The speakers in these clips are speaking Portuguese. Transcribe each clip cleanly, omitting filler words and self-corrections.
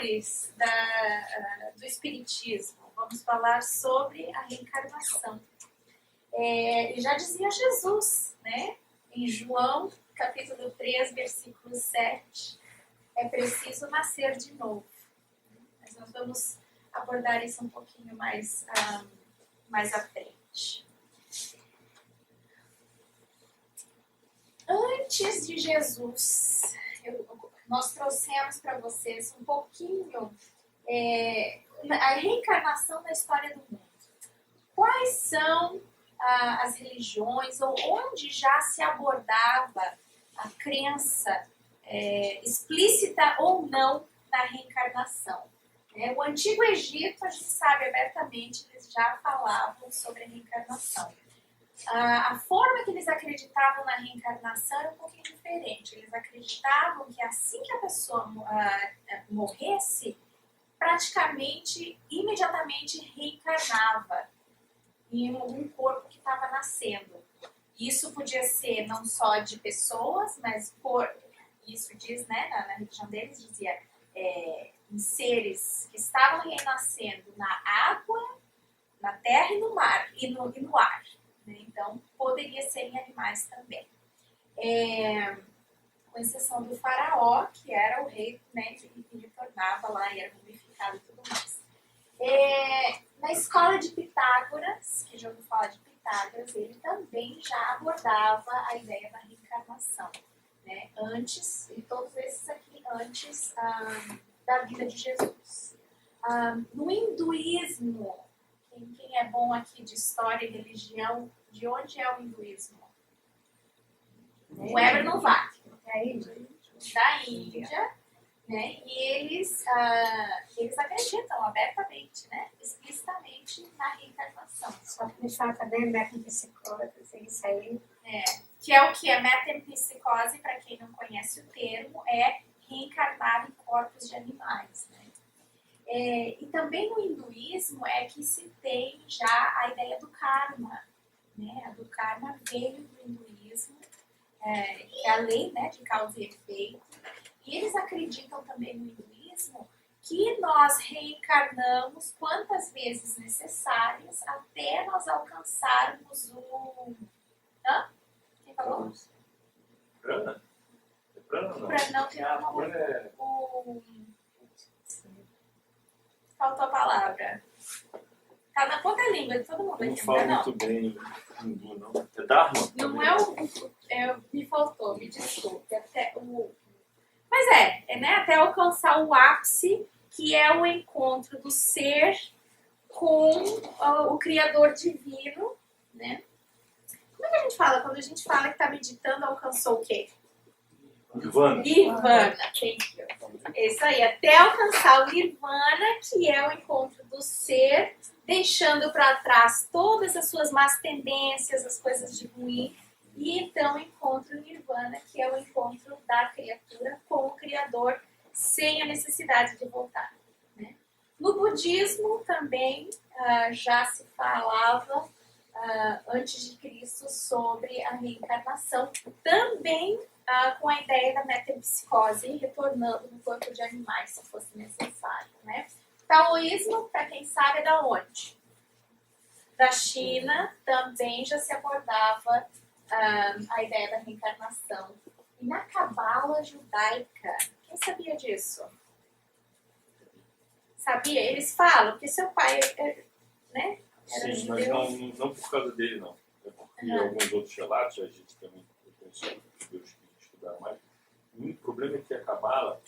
autores do Espiritismo. Vamos falar sobre a reencarnação. E já dizia Jesus, né? Em João, capítulo 3, versículo 7, é preciso nascer de novo. Mas nós vamos abordar isso um pouquinho mais à frente. Antes de Jesus, nós trouxemos para vocês um pouquinho a reencarnação da história do mundo. Quais são as religiões, ou onde já se abordava a crença explícita ou não na reencarnação? O Antigo Egito, a gente sabe abertamente, eles já falavam sobre a reencarnação. A forma que eles acreditavam na reencarnação era um pouquinho diferente. Eles acreditavam que assim que a pessoa morresse, praticamente, imediatamente reencarnava em um corpo que estava nascendo. Isso podia ser não só de pessoas, mas isso diz, né, na religião deles, dizia em seres que estavam renascendo na água, na terra e no mar, e no ar. Então, poderia ser em animais também. Com exceção do faraó, que era o rei, né, que retornava lá e era mumificado e tudo mais. Na escola de Pitágoras, que já ouviu falar de Pitágoras, ele também já abordava a ideia da reencarnação. Né? Antes, e todos esses aqui antes da vida de Jesus. No hinduísmo, quem é bom aqui de história e religião, de onde é o hinduísmo? O Weber não vai. Da Índia, né? E eles acreditam abertamente, né? Explicitamente na reencarnação. Só que eles falam também metempsicose, isso aí. Que é o que? A metempsicose, para quem não conhece o termo, é reencarnar em corpos de animais, né? E também no hinduísmo é que se tem já a ideia do karma. Né? A do karma veio do hinduísmo, que é a lei, né, de causa e efeito. E eles acreditam também no hinduísmo que nós reencarnamos quantas vezes necessárias até nós alcançarmos o... Quem falou? Prana? É prana ou não? Não, tem uma... Prana Faltou a palavra. Tá na ponta da língua de todo mundo Eu não aqui. falo Não. muito bem hindu, não. É Dharma? Não é o... me faltou, me desculpe. Mas né? Até alcançar o ápice, que é o encontro do ser com o Criador Divino, né? Como é que a gente fala? Quando a gente fala que está meditando, alcançou o quê? Nirvana. Nirvana, thank you. Isso aí, até alcançar o Nirvana, que é o encontro do ser, deixando para trás todas as suas más tendências, as coisas de ruim, e então encontra o Nirvana, que é o encontro da criatura com o Criador, sem a necessidade de voltar. Né? No budismo também já se falava, antes de Cristo, sobre a reencarnação, também com a ideia da metempsicose, retornando no corpo de animais, se fosse necessário. Né? Taoísmo, para quem sabe, é da onde? Da China, também já se abordava a ideia da reencarnação. E na cabala judaica, quem sabia disso? Sabia? Eles falam que seu pai né, era Sim, mas judeu. não por causa dele, não. É porque alguns outros relatos, a gente também conhece judeus que estudaram mais. O único problema é que a cabala,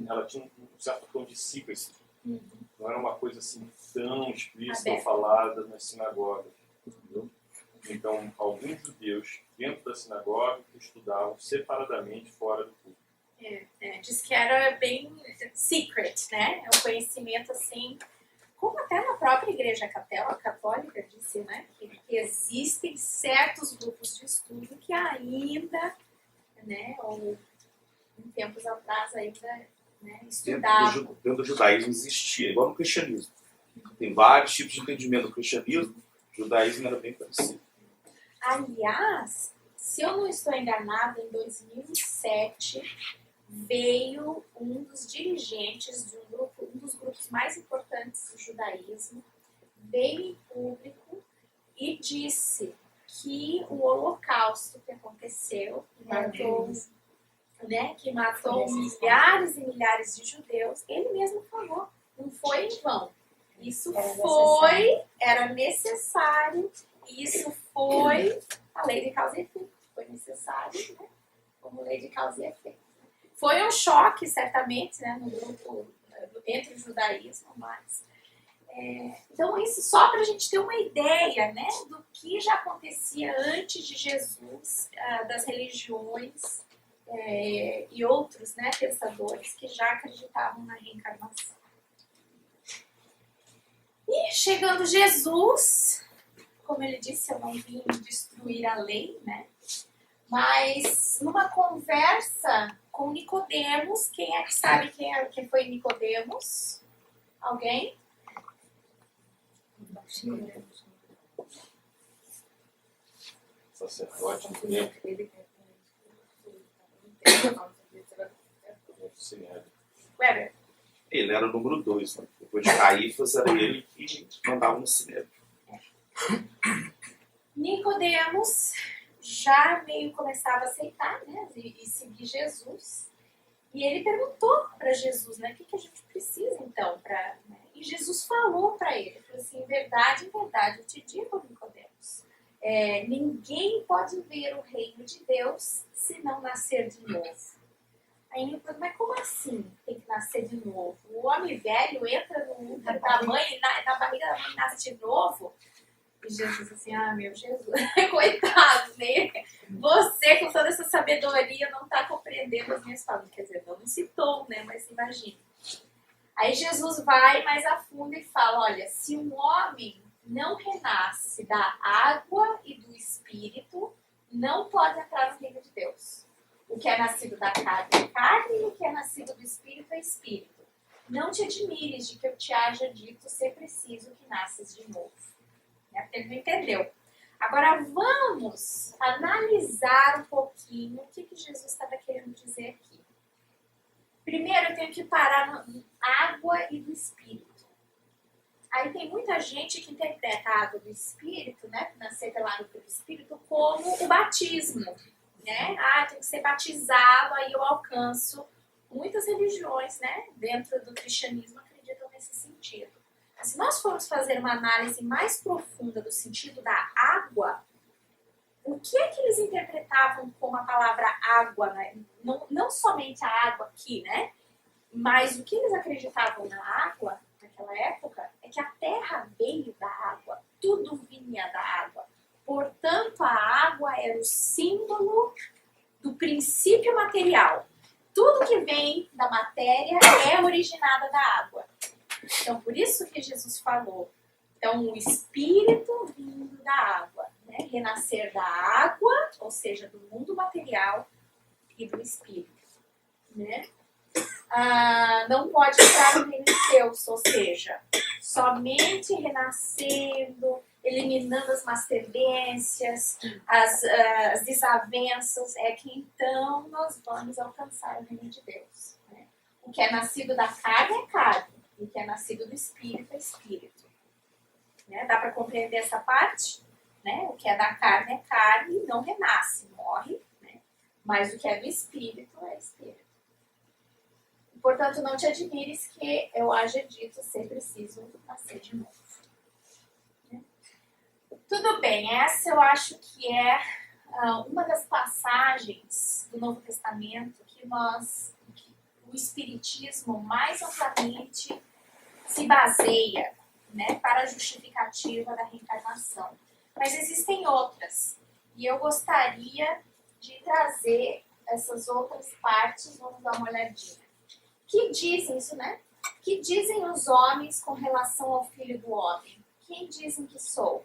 ela tinha um certo tom de secrecy. Não era uma coisa assim tão explícita ou falada nas sinagogas. Entendeu? Então, alguns judeus dentro da sinagoga estudavam separadamente fora do culto. Diz que era bem secret, né? É um conhecimento assim, como até na própria igreja católica disse, né? Que existem certos grupos de estudo que ainda, né? Ou em tempos atrás ainda, né, estudavam. Dentro do judaísmo existia, igual no cristianismo. Tem vários tipos de entendimento do cristianismo, o judaísmo era bem parecido. Aliás, se eu não estou enganada, em 2007 veio um dos dirigentes de um grupo dos grupos mais importantes do judaísmo, veio em público e disse que o holocausto que aconteceu, que matou milhares e milhares de judeus, ele mesmo falou, não foi em vão. Isso era necessário, e isso foi a lei de causa e efeito. Foi necessário, né? Como lei de causa e efeito. Foi um choque, certamente, né, no grupo, entre o judaísmo, mas... então, isso só para a gente ter uma ideia, né, do que já acontecia antes de Jesus, das religiões e outros, né, pensadores que já acreditavam na reencarnação. E chegando Jesus, como ele disse, eu não vim destruir a lei, né? Mas numa conversa com Nicodemos, quem é que sabe quem foi Nicodemos? Alguém? Sacerdote, Weber. Ele era o número 2, né? Depois de Caífas, era ele que mandava no cinema. Nicodemos já meio começava a aceitar, né, e seguir Jesus. E ele perguntou para Jesus, né, o que a gente precisa então para... Né? E Jesus falou para ele, falou assim, em verdade, eu te digo, Nicodemos, ninguém pode ver o reino de Deus se não nascer de novo. Aí ele falou, mas como assim tem que nascer de novo? O homem velho entra no útero da mãe, na barriga da mãe nasce de novo? E Jesus assim, meu Jesus, coitado, né? Você com toda essa sabedoria não está compreendendo as minhas palavras. Quer dizer, não me citou, né? Mas imagina. Aí Jesus vai mais a fundo e fala, olha, se um homem não renasce da água e do Espírito, não pode entrar no reino de Deus. O que é nascido da carne é carne, e o que é nascido do Espírito é Espírito. Não te admires de que eu te haja dito ser preciso que nasças de novo. Porque ele não entendeu. Agora vamos analisar um pouquinho o que Jesus estava querendo dizer aqui. Primeiro eu tenho que parar na água e do Espírito. Aí tem muita gente que interpreta a água do Espírito, né, nascer pela água do Espírito, como o batismo. Né? Tem que ser batizado, aí eu alcanço. Muitas religiões, né, dentro do cristianismo acreditam nesse sentido. Mas se nós formos fazer uma análise mais profunda do sentido da água, o que é que eles interpretavam como a palavra água, né? Não somente a água aqui, né? Mas o que eles acreditavam na água, naquela época, é que a terra veio da água, tudo vinha da água. Portanto, a água era o símbolo do princípio material. Tudo que vem da matéria é originado da água. Então, por isso que Jesus falou. Então, o Espírito vindo da água. Né? Renascer da água, ou seja, do mundo material e do Espírito. Né? Não pode entrar no reino de Deus, ou seja, somente renascendo, eliminando as más tendências, as desavenças, é que então nós vamos alcançar o reino de Deus. Né? O que é nascido da carne é carne, e o que é nascido do Espírito é Espírito. Né? Dá para compreender essa parte? Né? O que é da carne é carne, não renasce, morre, né? Mas o que é do Espírito é Espírito. Portanto, não te admires que eu haja dito ser preciso nascer de novo. Tudo bem, essa eu acho que é uma das passagens do Novo Testamento que o Espiritismo mais amplamente se baseia, né, para a justificativa da reencarnação. Mas existem outras, e eu gostaria de trazer essas outras partes, vamos dar uma olhadinha. Que dizem isso, né? Que dizem os homens com relação ao Filho do Homem? Quem dizem que sou?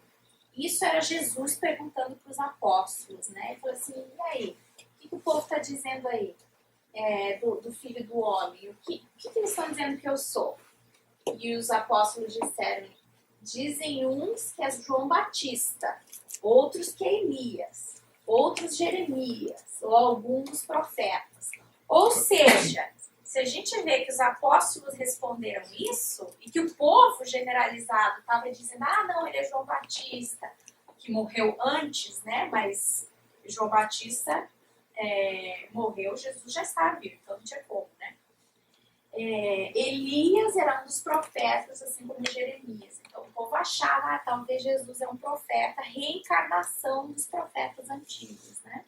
Isso era Jesus perguntando para os apóstolos, né? Ele falou assim, e aí? O que o povo está dizendo aí do Filho do Homem? O que eles estão dizendo que eu sou? E os apóstolos disseram, dizem uns que é João Batista, outros que é Elias, outros Jeremias, ou alguns profetas. Ou seja, se a gente vê que os apóstolos responderam isso, e que o povo generalizado estava dizendo, ah, não, ele é João Batista, que morreu antes, né? Mas João Batista morreu, Jesus já estava vivo, então não tinha como, né? Elias era um dos profetas, assim como Jeremias. Então o povo achava, talvez Jesus é um profeta, reencarnação dos profetas antigos, né?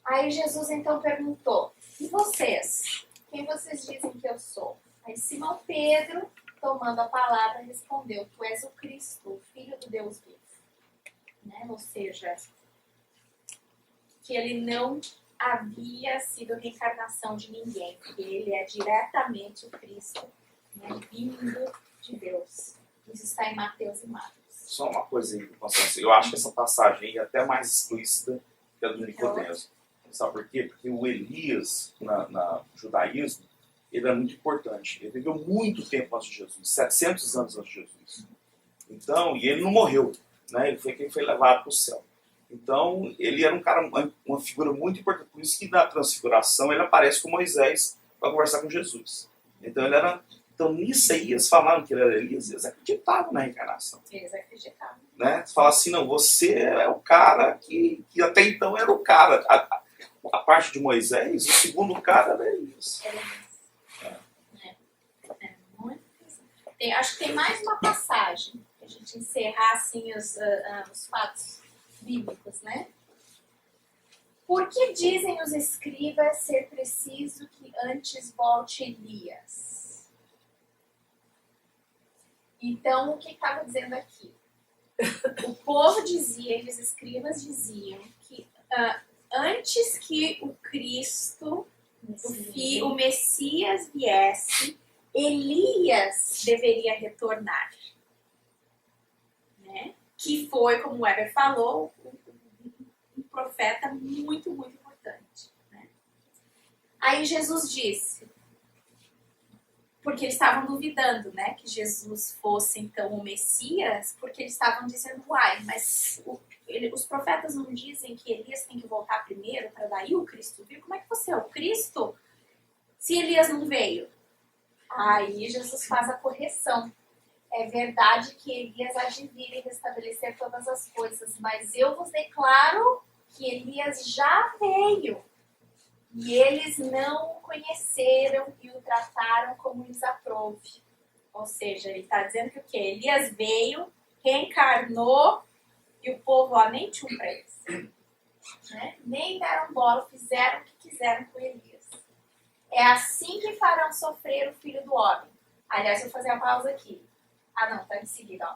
Aí Jesus então perguntou, e vocês? Quem vocês dizem que eu sou? Aí Simão Pedro, tomando a palavra, respondeu, tu és o Cristo, o Filho do Deus vivo. Né? Ou seja, que ele não havia sido reencarnação de ninguém, que ele é diretamente o Cristo, né, vindo de Deus. Isso está em Mateus e Marcos. Só uma coisa aí, Constância. Eu acho que essa passagem aí é até mais explícita que a do Nicodemos. Sabe por quê? Porque o Elias, no judaísmo, ele é muito importante. Ele viveu muito tempo antes de Jesus, 700 anos antes de Jesus. Então, e ele não morreu, né? Ele foi quem foi levado para o céu. Então, ele era um cara, uma figura muito importante. Por isso que na transfiguração ele aparece com Moisés para conversar com Jesus. Então, nisso aí, eles falaram que ele era Elias, eles acreditavam na reencarnação. Eles acreditavam. Né? Você fala assim, não, você é o cara que até então era o cara. A parte de Moisés, o segundo cara era Elias. Muito interessante. Acho que tem mais uma passagem, para a gente encerrar assim, os fatos bíblicos, né? Por que dizem os escribas ser preciso que antes volte Elias? Então, o que estava dizendo aqui? O povo dizia, e os escribas diziam, que antes que o Cristo, o Messias viesse, Elias deveria retornar. Né? Que foi, como o Weber falou, um profeta muito, muito importante. Né? Aí Jesus disse, porque eles estavam duvidando, né, que Jesus fosse então o Messias, porque eles estavam dizendo, uai, mas os profetas não dizem que Elias tem que voltar primeiro para daí o Cristo vir? Como é que você é o Cristo se Elias não veio? Aí Jesus faz a correção. É verdade que Elias há de vir e restabelecer todas as coisas, mas eu vos declaro que Elias já veio e eles não o conheceram e o trataram como lhes aprouve. Ou seja, ele está dizendo que o quê? Elias veio, reencarnou e o povo nem tinha para eles. Né? Nem deram bola, fizeram o que quiseram com Elias. É assim que farão sofrer o Filho do Homem. Aliás, vou fazer a pausa aqui. Ah, não, está em seguida. Ó.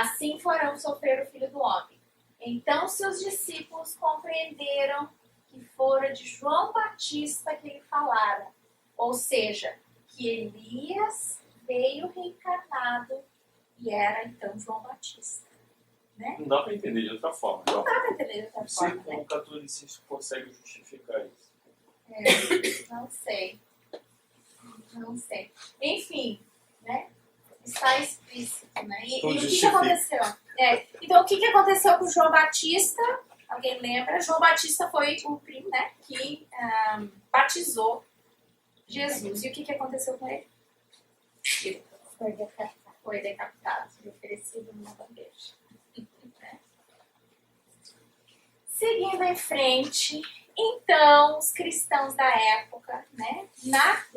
Assim farão sofrer o Filho do Homem. Então, seus discípulos compreenderam que fora de João Batista que ele falara. Ou seja, que Elias veio reencarnado e era, então, João Batista. Né? Não dá para entender de outra forma. Não dá para entender de outra Não sei forma. como Né? o catolicismo consegue justificar isso. Não sei. Não sei. Enfim, né? Está explícito, né? E o que aconteceu? Então, o que aconteceu com João Batista? Alguém lembra? João Batista foi o primo, né? Que batizou Jesus. E o que aconteceu com ele? Foi decapitado. Foi oferecido numa bandeja. Seguindo em frente, então, os cristãos da época, né,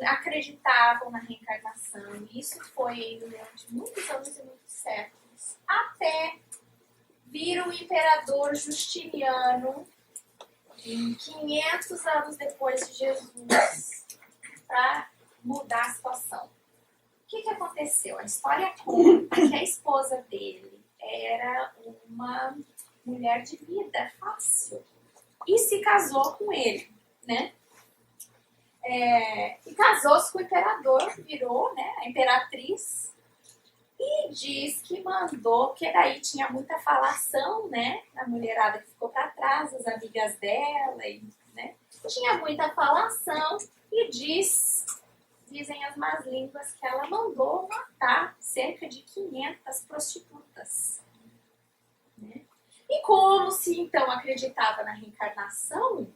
acreditavam na reencarnação. E isso foi durante muitos anos e muitos séculos. Até vir o imperador Justiniano, em 500 anos depois de Jesus, para mudar a situação. O que aconteceu? A história conta que a esposa dele era uma mulher de vida fácil e se casou com ele, né? E casou-se com o imperador, virou, né, a imperatriz, e diz que mandou, que daí tinha muita falação, né, a mulherada que ficou para trás, as amigas dela, e, né, tinha muita falação, e dizem as más línguas que ela mandou matar cerca de 500 prostitutas. Né? E como se então acreditava na reencarnação,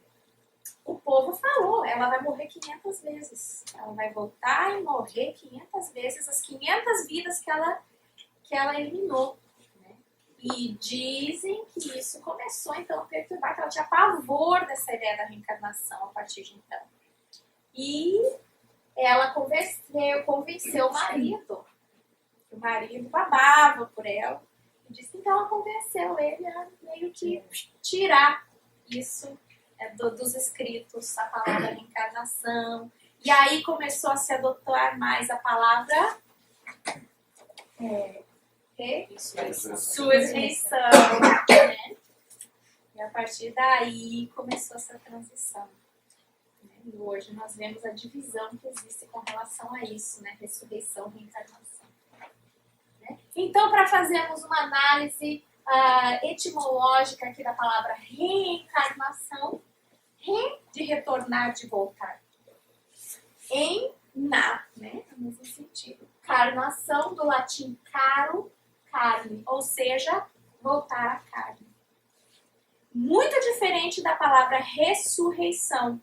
o povo falou, ela vai morrer 500 vezes. Ela vai voltar e morrer 500 vezes, as 500 vidas que ela eliminou. Né? E dizem que isso começou então a perturbar, que ela tinha pavor dessa ideia da reencarnação a partir de então. E ela convenceu o marido. O marido babava por ela. E disse que então ela convenceu ele a meio que tirar isso dos escritos, a palavra reencarnação. E aí começou a se adotar mais a palavra ressurreição. Né? E a partir daí começou essa transição. E hoje nós vemos a divisão que existe com relação a isso, né? Ressurreição, reencarnação. Né? Então, para fazermos uma análise etimológica aqui da palavra reencarnação, de retornar, de voltar. Né? No mesmo sentido. Carnação, do latim caro, carne, ou seja, voltar à carne. Muito diferente da palavra ressurreição.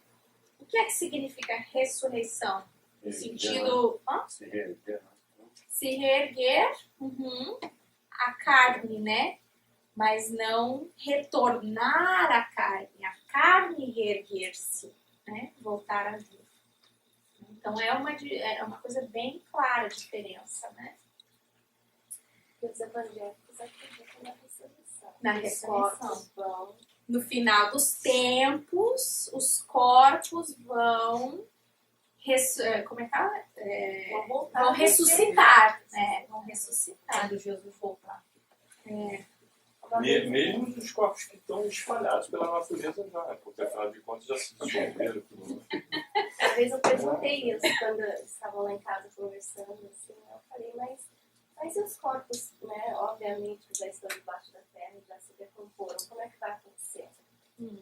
O que é que significa ressurreição? No sentido... Se reerguer, a carne, né? Mas não retornar à carne. A carne reerguer-se, né? Voltar a vida. Então é uma coisa bem clara a diferença, né? Os evangélicos acreditam na ressurreição. Na ressurreição. No final dos tempos, os corpos vão vão ressuscitar, né? Vão ressuscitar. Quando Jesus voltar. Mesmo os corpos que estão espalhados pela natureza já, porque afinal de contas já se dissolveram. Às vezes eu perguntei isso quando estavam lá em casa conversando, assim, eu falei, mas e os corpos, né, obviamente já estão debaixo da terra, já se decomporam, como é que vai acontecer?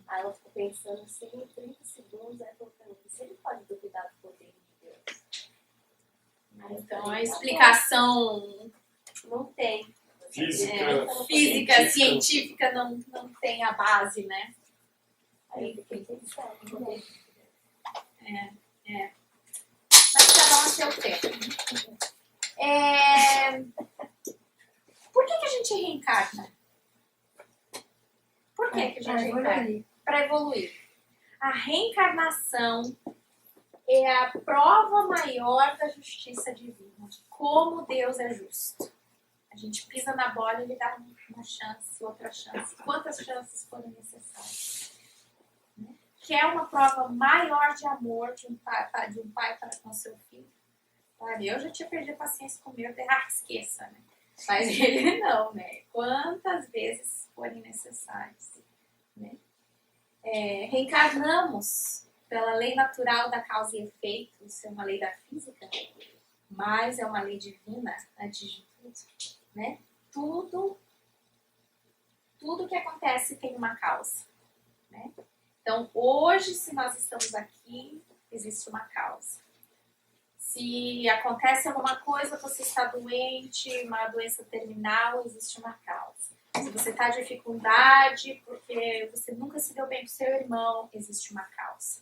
Aí ela ficou pensando assim, em 30 segundos, aí falou pra mim, se ele pode duvidar do poder de Deus? Então a explicação não tem. Física, científica não tem a base, né? Aí eu fiquei pensando. Mas cada um a seu tempo. Por que a gente reencarna? Por que a gente reencarna? Para evoluir. A reencarnação é a prova maior da justiça divina, de como Deus é justo. A gente pisa na bola e ele dá uma chance, outra chance, quantas chances forem necessárias. Né? Que é uma prova maior de amor de um pai para com seu filho. Eu já tinha perdido a paciência com o meu, esqueça, né? Mas ele não, né? Quantas vezes forem necessárias. Né? Reencarnamos pela lei natural da causa e efeito, isso é uma lei da física, mas é uma lei divina, antes de tudo. Né? Tudo que acontece tem uma causa. Né? Então, hoje, se nós estamos aqui, existe uma causa. Se acontece alguma coisa, você está doente, uma doença terminal, existe uma causa. Se você está em dificuldade porque você nunca se deu bem com seu irmão, existe uma causa.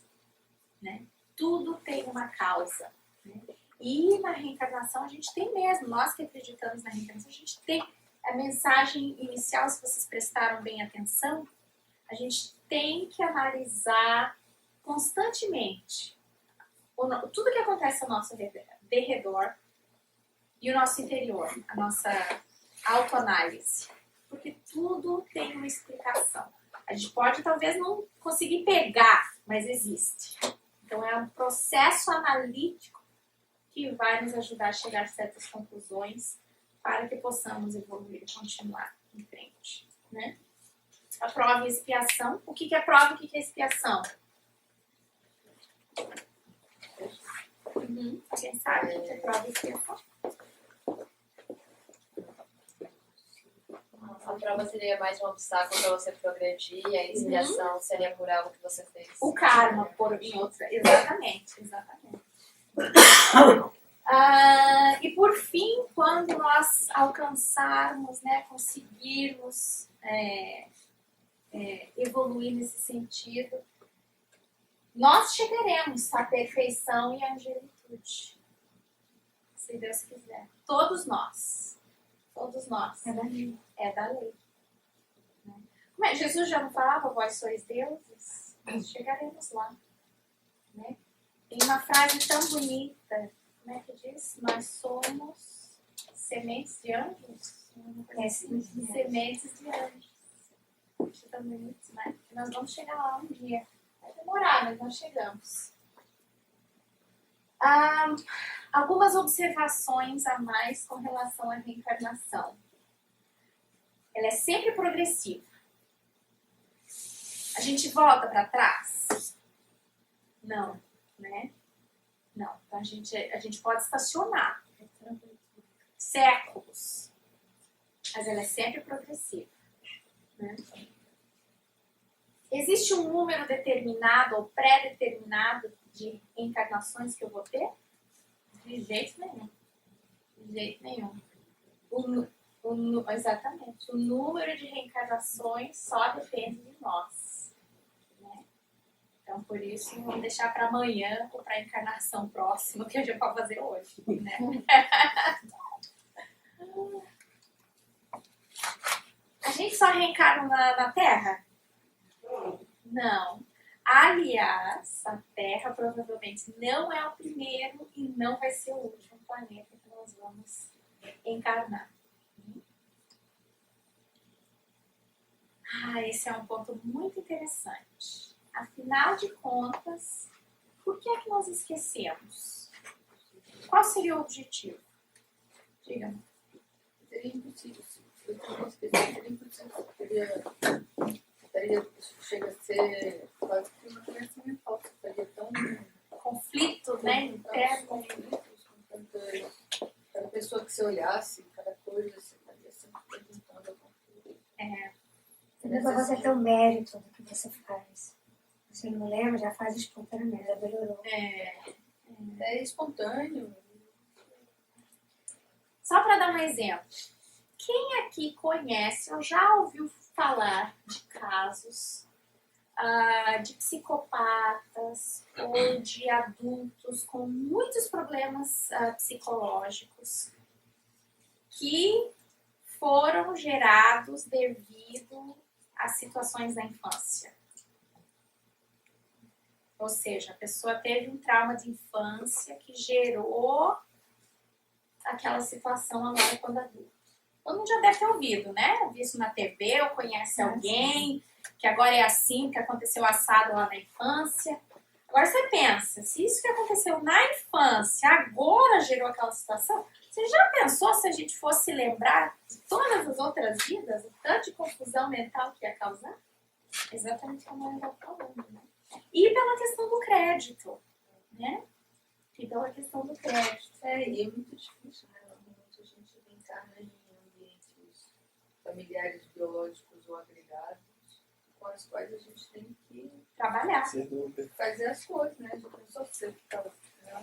Né? Tudo tem uma causa. Né? E na reencarnação a gente tem mesmo, nós que acreditamos na reencarnação, a gente tem a mensagem inicial, se vocês prestaram bem atenção, a gente tem que analisar constantemente tudo que acontece ao nosso derredor e o nosso interior, a nossa autoanálise. Porque tudo tem uma explicação. A gente pode talvez não conseguir pegar, mas existe. Então é um processo analítico que vai nos ajudar a chegar a certas conclusões para que possamos evoluir e continuar em frente. Né? A prova e expiação. O que é prova e o que é expiação? Alguém sabe o que é prova e expiação? A prova seria mais um obstáculo para você progredir, e a expiação seria por algo que você fez. O karma, em outra. Exatamente. E por fim, quando nós alcançarmos, né, conseguirmos evoluir nesse sentido, nós chegaremos à perfeição e à angelitude. Se Deus quiser. Todos nós. Todos nós. É da lei. É da lei. Como é? Jesus já não falava, vós sois deuses? Nós chegaremos lá. Né? Tem uma frase tão bonita. Como é que diz? Nós somos sementes de anjos? Sementes de anjos. Acho tão bonito, né? Nós vamos chegar lá um dia. Vai demorar, mas nós chegamos. Algumas observações a mais com relação à reencarnação. Ela é sempre progressiva. A gente volta para trás? Não, né? Não. Então a gente pode estacionar séculos, mas ela é sempre progressiva. Né? Existe um número determinado ou pré-determinado de encarnações que eu vou ter? De jeito nenhum. De jeito nenhum. Exatamente. O número de reencarnações só depende de nós. Né? Então, por isso, vamos deixar para amanhã ou para a encarnação próxima, que a gente pode fazer hoje. Né? A gente só reencarna na Terra? Não. Aliás, a Terra provavelmente não é o primeiro e não vai ser o último planeta que nós vamos encarnar. Esse é um ponto muito interessante. Afinal de contas, por que é que nós esquecemos? Qual seria o objetivo? Diga-me. Seria impossível. Eu também seria impossível. Chega a ser quase que uma criança mental. Seria tão conflito, né? Interno. Conflitos, com cada pessoa que você olhasse, cada coisa, você estaria sempre perguntando alguma coisa. Pra você ter o mérito do que você faz. Você não lembra, já faz espontaneamente, já melhorou. É espontâneo. Só para dar um exemplo. Quem aqui conhece ou já ouviu falar de casos de psicopatas ou de adultos com muitos problemas psicológicos que foram gerados devido a situações da infância? Ou seja, a pessoa teve um trauma de infância que gerou aquela situação agora quando adulto. Todo mundo já deve ter ouvido, né? Visto na TV, ou conhece alguém que agora é assim, que aconteceu assado lá na infância. Agora você pensa, se isso que aconteceu na infância agora gerou aquela situação, você já pensou se a gente fosse lembrar de todas as outras vidas, o tanto de confusão mental que ia causar? Exatamente como eu estava falando, né? E pela questão do crédito, né? E pela questão do crédito. E é muito difícil, né? Normalmente a gente reencarna em ambientes familiares, biológicos ou agregados, com os quais a gente tem que trabalhar. Fazer as coisas, né? Já pensou se você ficar...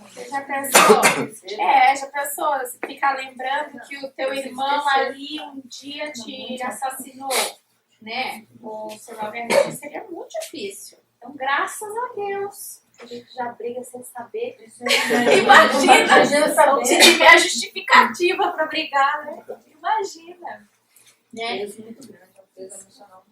Você já pensou? Já pensou? Você ficar lembrando que o teu irmão ali um dia te assassinou, né? Ou sei lá, seria muito difícil. Então, graças a Deus, A gente já briga sem saber. Imagina se tiver a justificativa para brigar, né? Imagina. Né? Muito grande, é um peso emocional.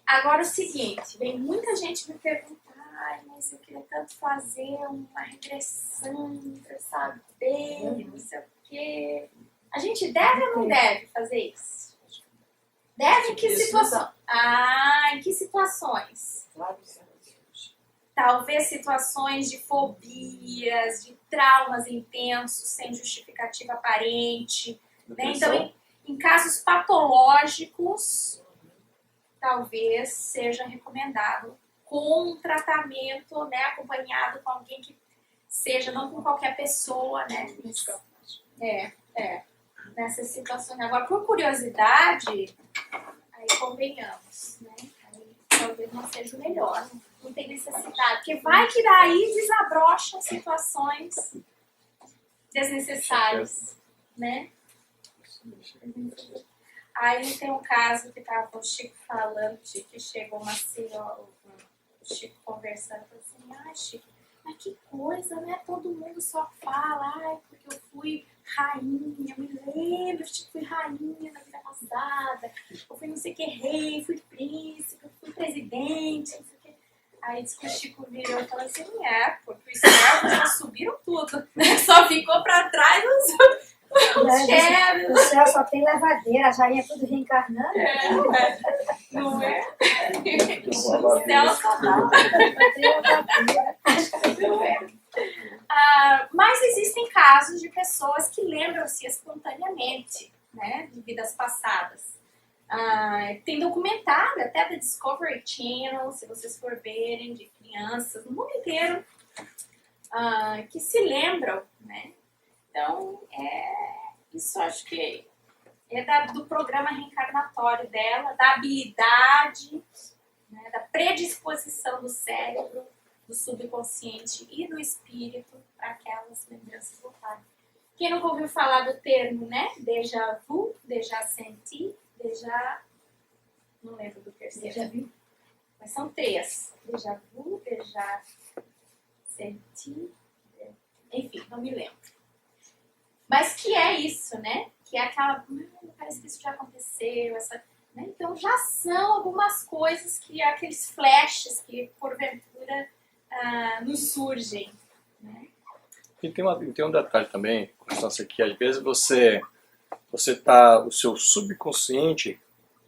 Agora o seguinte, vem muita gente me perguntar, mas eu queria tanto fazer uma regressão para saber, não sei o quê. A gente deve ou não deve fazer isso? Deve em que situações? Em que situações? Talvez situações de fobias, de traumas intensos, sem justificativa aparente. Né? Então, em casos patológicos, talvez seja recomendado com um tratamento, né, acompanhado com alguém que seja, não com qualquer pessoa, né? Nessas situações. Agora, por curiosidade, aí convenhamos, né? Aí talvez não seja o melhor. Não tem necessidade, porque vai que daí desabrocham situações desnecessárias, né? Aí tem um caso que estava o Chico falando de que chegou uma senhora, Chico conversando, falou assim, ai Chico, mas que coisa, né? Todo mundo só fala, ai, porque eu fui rainha, me lembro, tipo, fui rainha na vida passada, eu fui não sei o que, rei, fui príncipe, eu fui presidente, não sei o que. Aí diz que o Chico virou e falou assim, porque os servos já subiram tudo, né? Só ficou pra trás os chefes. O céu só tem lavadeira, já ia tudo reencarnando. Não é? O céu Lavadeira. só dá. Não é? Mas existem casos de pessoas que lembram-se espontaneamente, né, de vidas passadas. Tem documentário até da Discovery Channel, se vocês for verem, de crianças no mundo inteiro que se lembram, né? Então, isso acho que é do programa reencarnatório dela, da habilidade, né, da predisposição do cérebro, do subconsciente e do espírito para aquelas lembranças voltarem. Quem nunca ouviu falar do termo, né? Déjà vu, déjà senti, déjà... Não lembro do terceiro. Déjà vu. Mas são 3. Déjà vu, déjà senti... Enfim, não me lembro. Mas que é isso, né? Que é aquela... parece que isso já aconteceu, né? Então já são algumas coisas que... Aqueles flashes que, porventura, nos surgem, né? E tem um detalhe também, Constância, que às vezes você tá, o seu subconsciente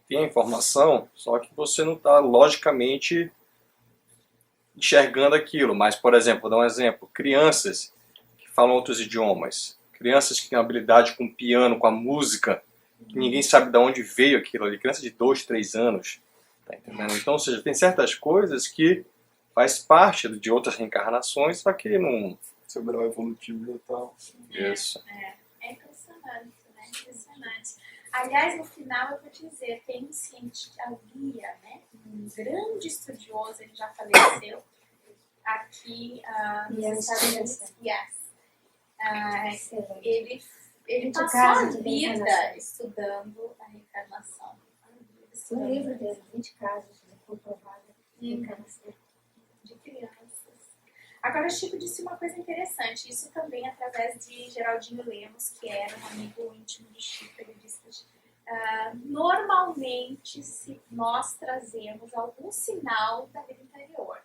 tem a informação, só que você não está logicamente enxergando aquilo. Mas, por exemplo, vou dar um exemplo, crianças que falam outros idiomas, crianças que têm habilidade com o piano, com a música, que ninguém sabe de onde veio aquilo ali, criança de 2, 3 anos, tá entendendo? Então, ou seja, tem certas coisas que faz parte de outras reencarnações, só que não... Seu grau evolutivo e tal. Isso. É impressionante, né? Impressionante. Aliás, no final eu vou dizer, tem um cientista, Guia, né? Um grande estudioso, ele já faleceu, aqui nos Estados Unidos. Ele passou a vida estudando a reencarnação. Um livro dele, 20 casos de comprovada reencarnação. De crianças. Agora, o Chico disse uma coisa interessante, isso também através de Geraldinho Lemos, que era um amigo íntimo de Chico. Ele disse que normalmente nós trazemos algum sinal da vida interior.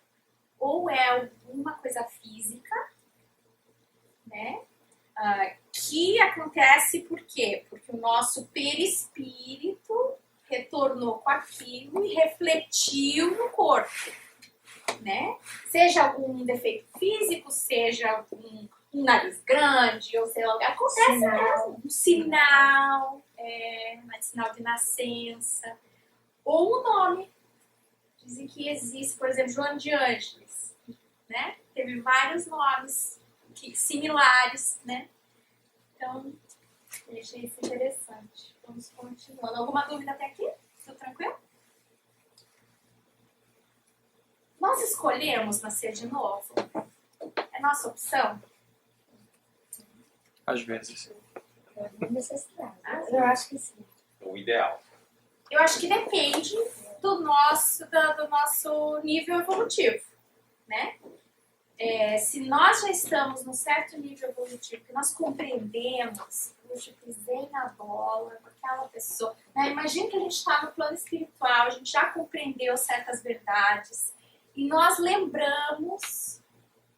Ou é alguma coisa física, né? Que acontece por quê? Porque o nosso perispírito retornou com aquilo e refletiu no corpo. Né? Seja algum defeito físico, seja um nariz grande, ou sei lá, acontece mesmo. Um sinal, um sinal de nascença, ou um nome. Dizem que existe, por exemplo, Joana de Ângeles, né? Teve vários nomes similares, né? Então, eu achei isso interessante. Vamos continuando. Alguma dúvida até aqui? Tudo tranquilo? Nós escolhemos nascer de novo? É nossa opção? Às vezes. Necessidade. Eu acho que sim. O ideal. Eu acho que depende do nosso nível evolutivo, né? Se nós já estamos num certo nível evolutivo, que nós compreendemos, puxa, pisei na bola com aquela pessoa, né? Imagina que a gente está no plano espiritual, a gente já compreendeu certas verdades, e nós lembramos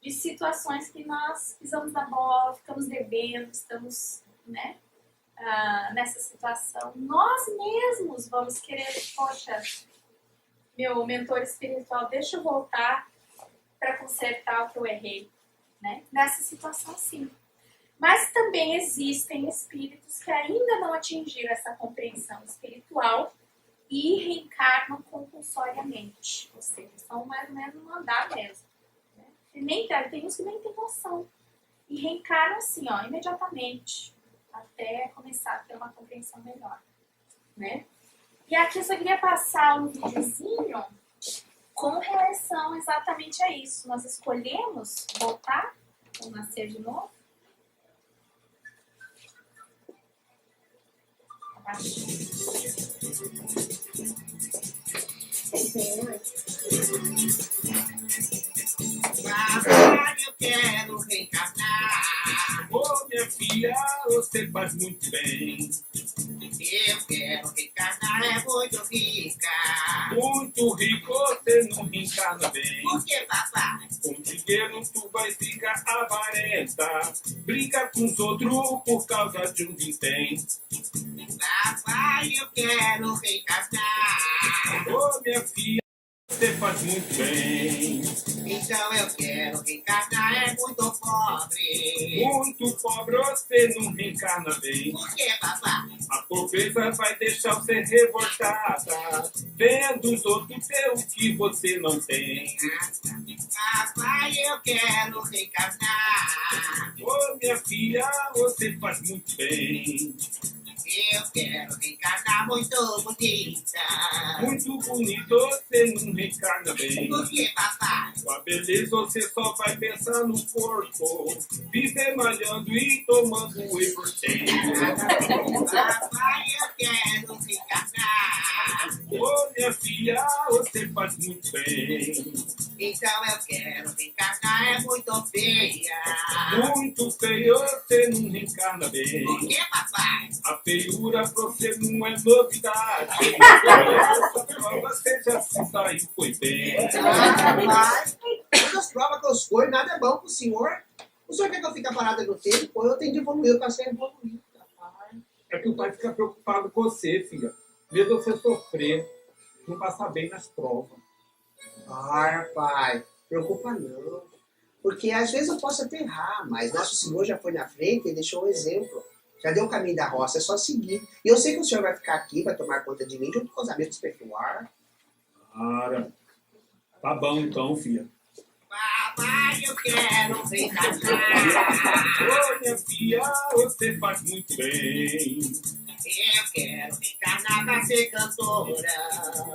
de situações que nós pisamos na bola, ficamos devendo, estamos, né, nessa situação. Nós mesmos vamos querer, poxa, meu mentor espiritual, deixa eu voltar para consertar o que eu errei, né? Nessa situação, sim. Mas também existem espíritos que ainda não atingiram essa compreensão espiritual e reencarnam compulsoriamente, ou seja, são mais ou menos no andar mesmo. Né? Tem uns que nem tem noção. E reencarnam assim, ó, imediatamente, até começar a ter uma compreensão melhor. Né? E aqui eu só queria passar um videozinho com relação exatamente a isso. Nós escolhemos voltar ou nascer de novo. Sim, você faz muito bem. Eu quero reencarnar, é muito rica. Muito rico, você não reencarna bem. Por que, papai? Com dinheiro tu vai ficar avarenta. Briga com os outros por causa de um vintém. Papai, eu quero reencarnar. Ô minha filha, você faz muito bem. Então eu quero reencarnar, é muito pobre. Muito pobre, você não reencarna bem. Por que, papai? A pobreza vai deixar você revoltada, vendo os outros ter o que você não tem. Papai, eu quero reencarnar. Ô minha filha, você faz muito bem. Eu quero reencarnar muito bonita. Muito bonito, você não reencarna bem. Por que, papai? Com a beleza você só vai pensar no corpo, viver malhando e tomando whey protein. Papai, eu quero reencarnar. Ô minha filha, você faz muito bem. Então eu quero reencarnar, é muito feia. Muito feio, você não reencarna bem. Por que, papai? A feiura pra você não é novidade. Você já se saiu, foi bem. Papai, todas as provas que eu escolho, nada é bom pro senhor. O senhor quer que eu fique parada no tempo? Pô, eu tenho de evoluir, eu quero ser evoluído. É que o pai fica preocupado com você, filha. Medo você sofrer, não passar bem nas provas. Ah, pai, preocupa não. Porque às vezes eu posso até errar, mas nosso senhor já foi na frente e deixou um exemplo. Já deu o caminho da roça, é só seguir. E eu sei que o senhor vai ficar aqui, vai tomar conta de mim, junto com os amigos espirituais. Cara, tá bom então, filha. Papai, eu quero reencarnar. Ô, minha filha, você faz muito bem. Eu quero reencarnar pra ser cantora.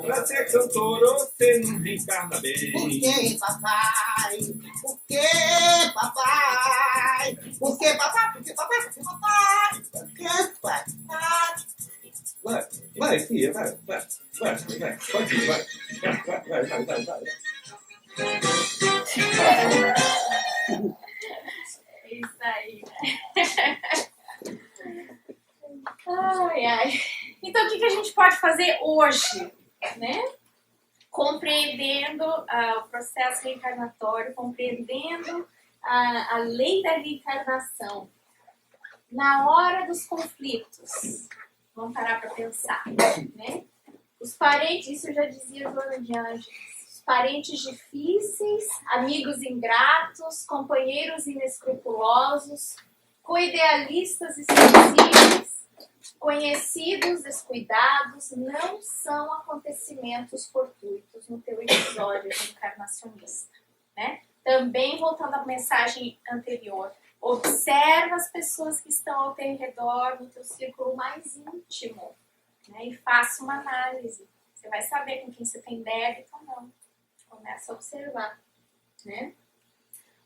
Pra ser cantora, você não reencarna bem. Por que, papai? Por que, papai? Por que, papai? Por que, papai? Por que, papai? Por que, papai? Vai, filha, vai. Pode ir, vai. Vai. É isso aí, né? Ai. Então, o que a gente pode fazer hoje, né? Compreendendo o processo reencarnatório, compreendendo a lei da reencarnação. Na hora dos conflitos, vamos parar para pensar, né? Os parentes, isso eu já dizia Joana de Anjos, os parentes difíceis, amigos ingratos, companheiros inescrupulosos, co-idealistas insensíveis, conhecidos descuidados, não são acontecimentos fortuitos no teu episódio reencarnacionista, né? Também, voltando à mensagem anterior, observa as pessoas que estão ao teu redor, no teu círculo mais íntimo, né? E faça uma análise. Você vai saber com quem você tem débito ou não. Começa a observar, né?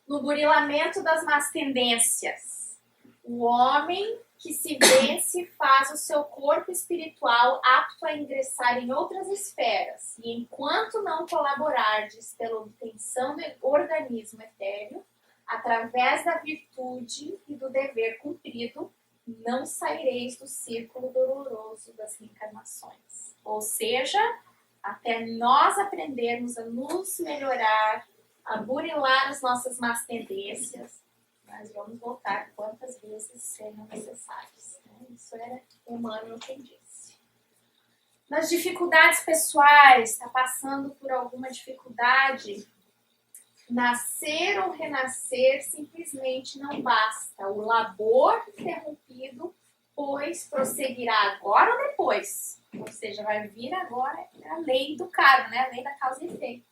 No burilamento das más tendências, o homem que se vence faz o seu corpo espiritual apto a ingressar em outras esferas, e enquanto não colaborardes pela obtenção do organismo etéreo, através da virtude e do dever cumprido, não saireis do círculo doloroso das reencarnações. Ou seja, até nós aprendermos a nos melhorar, a burilar as nossas más tendências, nós vamos voltar quantas vezes sejam necessárias. Né? Isso era Emmanuel quem disse. Nas dificuldades pessoais, está passando por alguma dificuldade, nascer ou renascer simplesmente não basta. O labor interrompido, pois prosseguirá agora ou depois. Ou seja, vai vir agora a lei do karma, né? A lei da causa e efeito.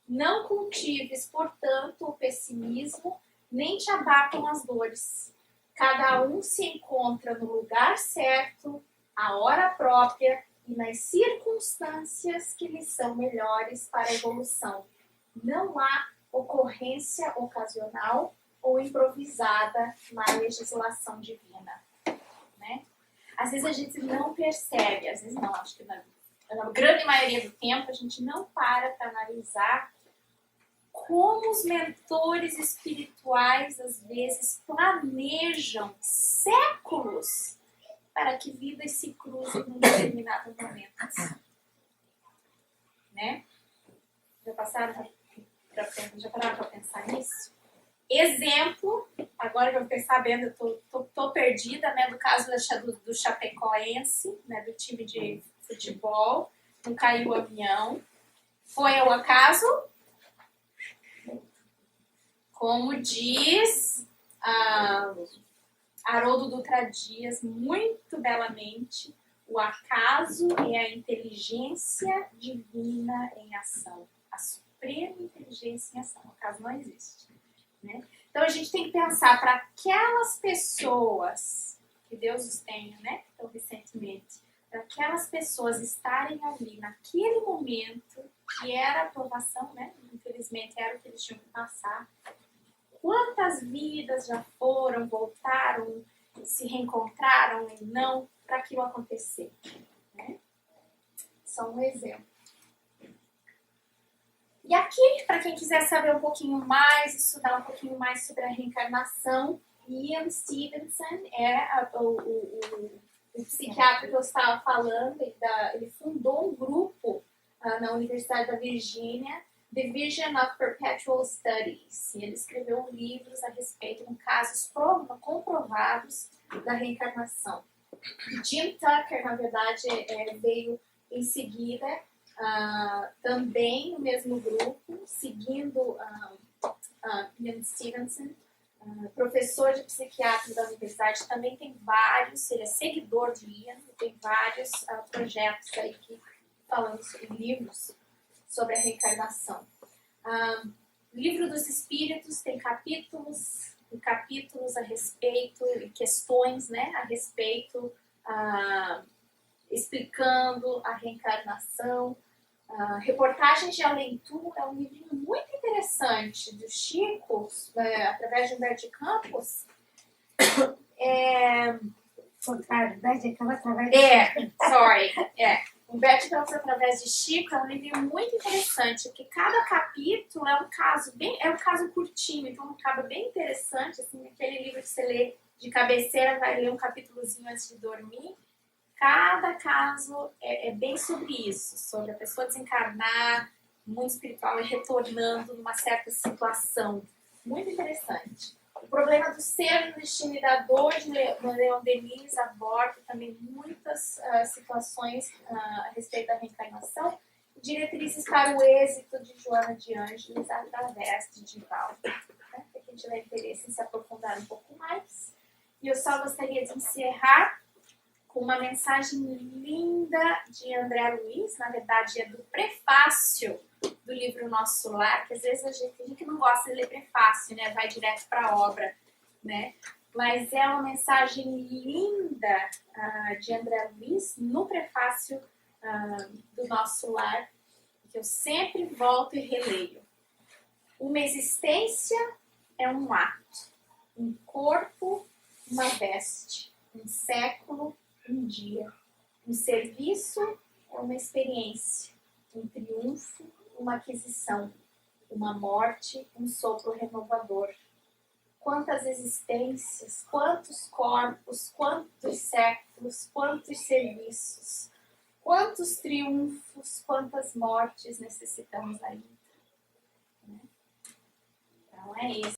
Não cultives, portanto, o pessimismo, nem te abatam as dores. Cada um se encontra no lugar certo, à hora própria e nas circunstâncias que lhe são melhores para a evolução. Não há ocorrência ocasional ou improvisada na legislação divina, né? Às vezes a gente não percebe, às vezes não, acho que na grande maioria do tempo a gente não para analisar como os mentores espirituais às vezes planejam séculos para que vidas se cruzem num determinado momento. Né? Já pararam para pensar nisso? Exemplo, agora que eu fiquei sabendo, eu tô perdida, né, do caso do Chapecoense, né, do time de futebol, não caiu o avião. Foi ao acaso? Como diz Haroldo Dutra Dias muito belamente, o acaso é a inteligência divina em ação. A suprema inteligência em ação. O acaso não existe. Né? Então a gente tem que pensar para aquelas pessoas que Deus os tenha, né? Então, recentemente, para aquelas pessoas estarem ali naquele momento que era a aprovação, né? Infelizmente era o que eles tinham que passar. Quantas vidas já foram, voltaram, se reencontraram e não para aquilo acontecer? Né? Só um exemplo. E aqui, para quem quiser saber um pouquinho mais, estudar um pouquinho mais sobre a reencarnação, Ian Stevenson é o psiquiatra que eu estava falando. Ele fundou um grupo na Universidade da Virgínia, Division of Perpetual Studies. E ele escreveu livros a respeito de casos comprovados da reencarnação. Jim Tucker, na verdade, veio em seguida, também no mesmo grupo, seguindo Ian Stevenson, professor de psiquiatria da universidade, também tem vários, ele é seguidor de Ian, tem vários projetos aí falando sobre livros sobre a reencarnação. Livro dos Espíritos tem capítulos e capítulos a respeito, e questões, né, a respeito, explicando a reencarnação. Reportagens de Além-Túmulo é um livrinho muito interessante do Chico, através de Humberto de Campos. Humberto de Campos através de Chico é um livro muito interessante, porque cada capítulo é um caso curtinho, então acaba bem interessante, assim, aquele livro que você lê de cabeceira, vai ler um capítulozinho antes de dormir. Cada caso é bem sobre isso, sobre a pessoa desencarnar, mundo espiritual e retornando numa certa situação. Muito interessante. O problema do ser destinador de Leon Denis aborda também muitas situações a respeito da reencarnação e diretrizes para o êxito de Joana de Ângeles através de Divaldo. Né? Para quem tiver interesse em se aprofundar um pouco mais. E eu só gostaria de encerrar com uma mensagem linda de André Luiz, na verdade é do prefácio do livro Nosso Lar, que às vezes a gente não gosta de ler prefácio, né? Vai direto para a obra, né? Mas é uma mensagem linda de André Luiz no prefácio do Nosso Lar, que eu sempre volto e releio. Uma existência é um ato, um corpo, uma veste, um século, um dia. Um serviço é uma experiência, um triunfo, uma aquisição, uma morte, um sopro renovador. Quantas existências, quantos corpos, quantos séculos, quantos serviços, quantos triunfos, quantas mortes necessitamos ainda. Então é isso.